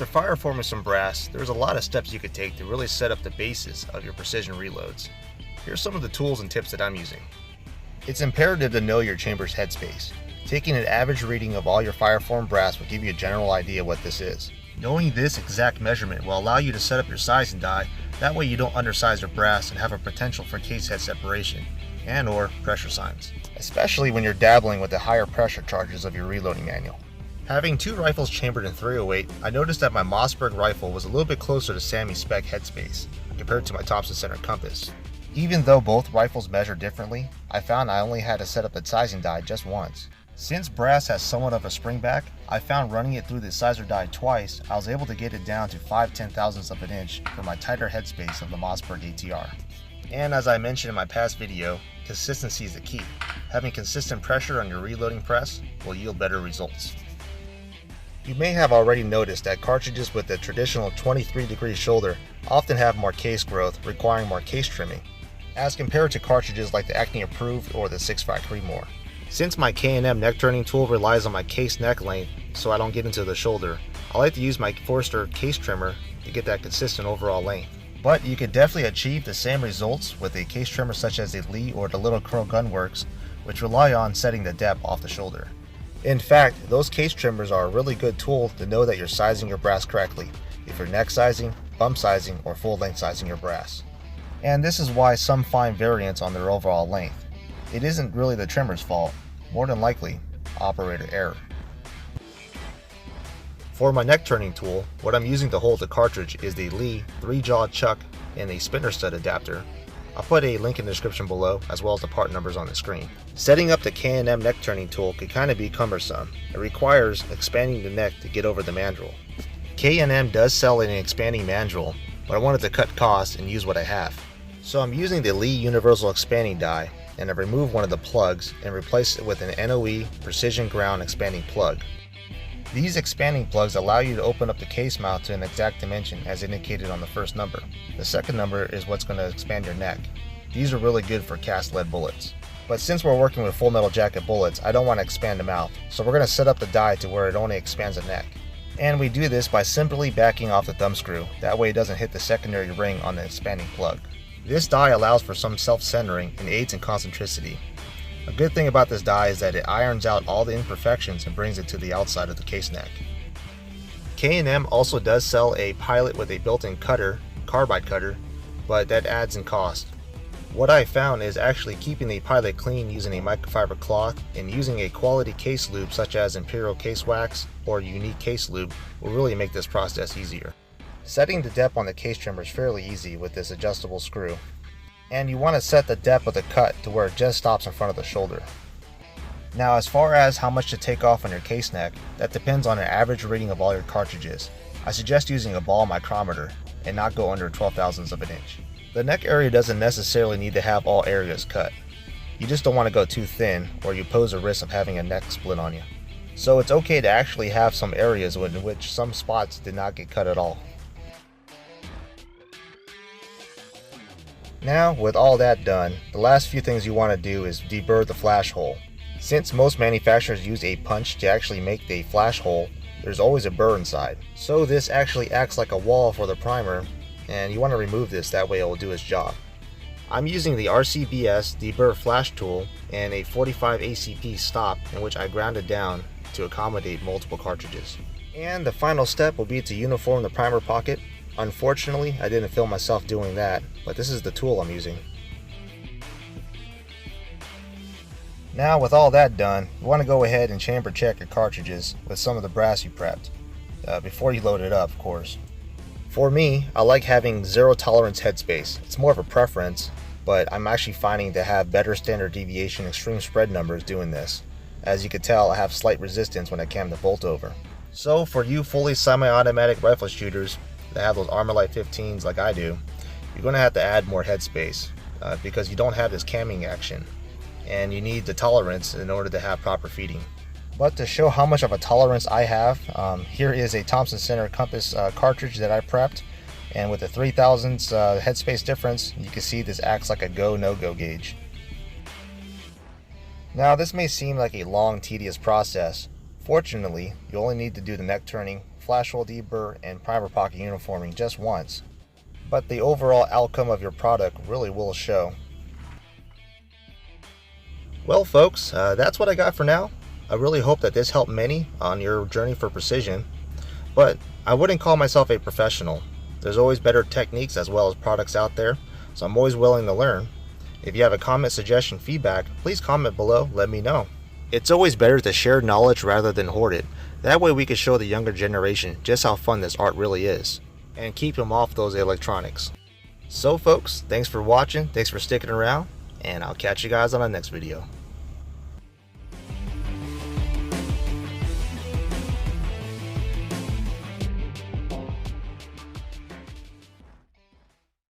After fireforming some brass, there's a lot of steps you could take to really set up the basis of your precision reloads. Here's some of the tools and tips that I'm using. It's imperative to know your chamber's headspace. Taking an average reading of all your fireformed brass will give you a general idea what this is. Knowing this exact measurement will allow you to set up your sizing die, that way you don't undersize your brass and have a potential for case head separation and or pressure signs, especially when you're dabbling with the higher pressure charges of your reloading manual. Having two rifles chambered in 308, I noticed that my Mossberg rifle was a little bit closer to Sammy's spec headspace compared to my Thompson Center compass. Even though both rifles measure differently, I found I only had to set up the sizing die just once. Since brass has somewhat of a spring back, I found running it through the sizer die twice, I was able to get it down to 5/10,000ths of an inch for my tighter headspace of the Mossberg ATR. And as I mentioned in my past video, consistency is the key. Having consistent pressure on your reloading press will yield better results. You may have already noticed that cartridges with the traditional 23-degree shoulder often have more case growth, requiring more case trimming, as compared to cartridges like the Acme Approved or the 6.5 Creedmoor. Since my K&M neck turning tool relies on my case neck length so I don't get into the shoulder, I like to use my Forster case trimmer to get that consistent overall length. But you could definitely achieve the same results with a case trimmer such as the Lee or the Little Crow Gunworks, which rely on setting the depth off the shoulder. In fact, those case trimmers are a really good tool to know that you're sizing your brass correctly, if you're neck sizing, bump sizing, or full length sizing your brass. And this is why some find variance on their overall length. It isn't really the trimmer's fault, more than likely operator error. For my neck turning tool, what I'm using to hold the cartridge is the Lee 3-jaw chuck and a spinner stud adapter. I'll put a link in the description below as well as the part numbers on the screen. Setting up the K&M neck turning tool can kind of be cumbersome. It requires expanding the neck to get over the mandrel. K&M does sell an expanding mandrel, but I wanted to cut costs and use what I have. So I'm using the Lee Universal Expanding Die, and I've removed one of the plugs and replaced it with an NOE Precision Ground Expanding Plug. These expanding plugs allow you to open up the case mount to an exact dimension as indicated on the first number. The second number is what's going to expand your neck. These are really good for cast lead bullets. But since we're working with full metal jacket bullets, I don't want to expand the mouth, so we're going to set up the die to where it only expands the neck. And we do this by simply backing off the thumb screw, that way it doesn't hit the secondary ring on the expanding plug. This die allows for some self-centering and aids in concentricity. A good thing about this die is that it irons out all the imperfections and brings it to the outside of the case neck. K&M also does sell a Pilot with a built-in cutter, carbide cutter, but that adds in cost. What I found is actually keeping the Pilot clean using a microfiber cloth and using a quality case lube such as Imperial Case Wax or Unique Case Lube will really make this process easier. Setting the depth on the case trimmer is fairly easy with this adjustable screw. And you want to set the depth of the cut to where it just stops in front of the shoulder. Now as far as how much to take off on your case neck, that depends on an average reading of all your cartridges. I suggest using a ball micrometer and not go under 12/1000ths of an inch. The neck area doesn't necessarily need to have all areas cut. You just don't want to go too thin or you pose a risk of having a neck split on you. So it's okay to actually have some areas in which some spots did not get cut at all. Now, with all that done, the last few things you want to do is deburr the flash hole. Since most manufacturers use a punch to actually make the flash hole, there's always a burr inside. So this actually acts like a wall for the primer, and you want to remove this, that way it will do its job. I'm using the RCBS deburr flash tool and a 45 ACP stop in which I grounded down to accommodate multiple cartridges. And the final step will be to uniform the primer pocket. Unfortunately, I didn't film myself doing that, but this is the tool I'm using. Now with all that done, you want to go ahead and chamber check your cartridges with some of the brass you prepped, before you load it up, of course. For me, I like having zero tolerance headspace. It's more of a preference, but I'm actually finding to have better standard deviation extreme spread numbers doing this. As you can tell, I have slight resistance when I cam the bolt over. So for you fully semi-automatic rifle shooters that have those Armalite 15s like I do, you're going to have to add more headspace because you don't have this camming action, and you need the tolerance in order to have proper feeding. But to show how much of a tolerance I have, here is a Thompson Center compass cartridge that I prepped, and with the 0.003 headspace difference, you can see this acts like a go no-go gauge. Now this may seem like a long, tedious process. Fortunately, you only need to do the neck turning, flash hole deburr and primer pocket uniforming just once, but the overall outcome of your product really will show. Well folks, that's what I got for now. I really hope that this helped many on your journey for precision, but I wouldn't call myself a professional. There's always better techniques as well as products out there, so I'm always willing to learn. If you have a comment, suggestion, feedback, please comment below, let me know. It's always better to share knowledge rather than hoard it. That way we can show the younger generation just how fun this art really is, and keep them off those electronics. So folks, thanks for watching, thanks for sticking around, and I'll catch you guys on the next video.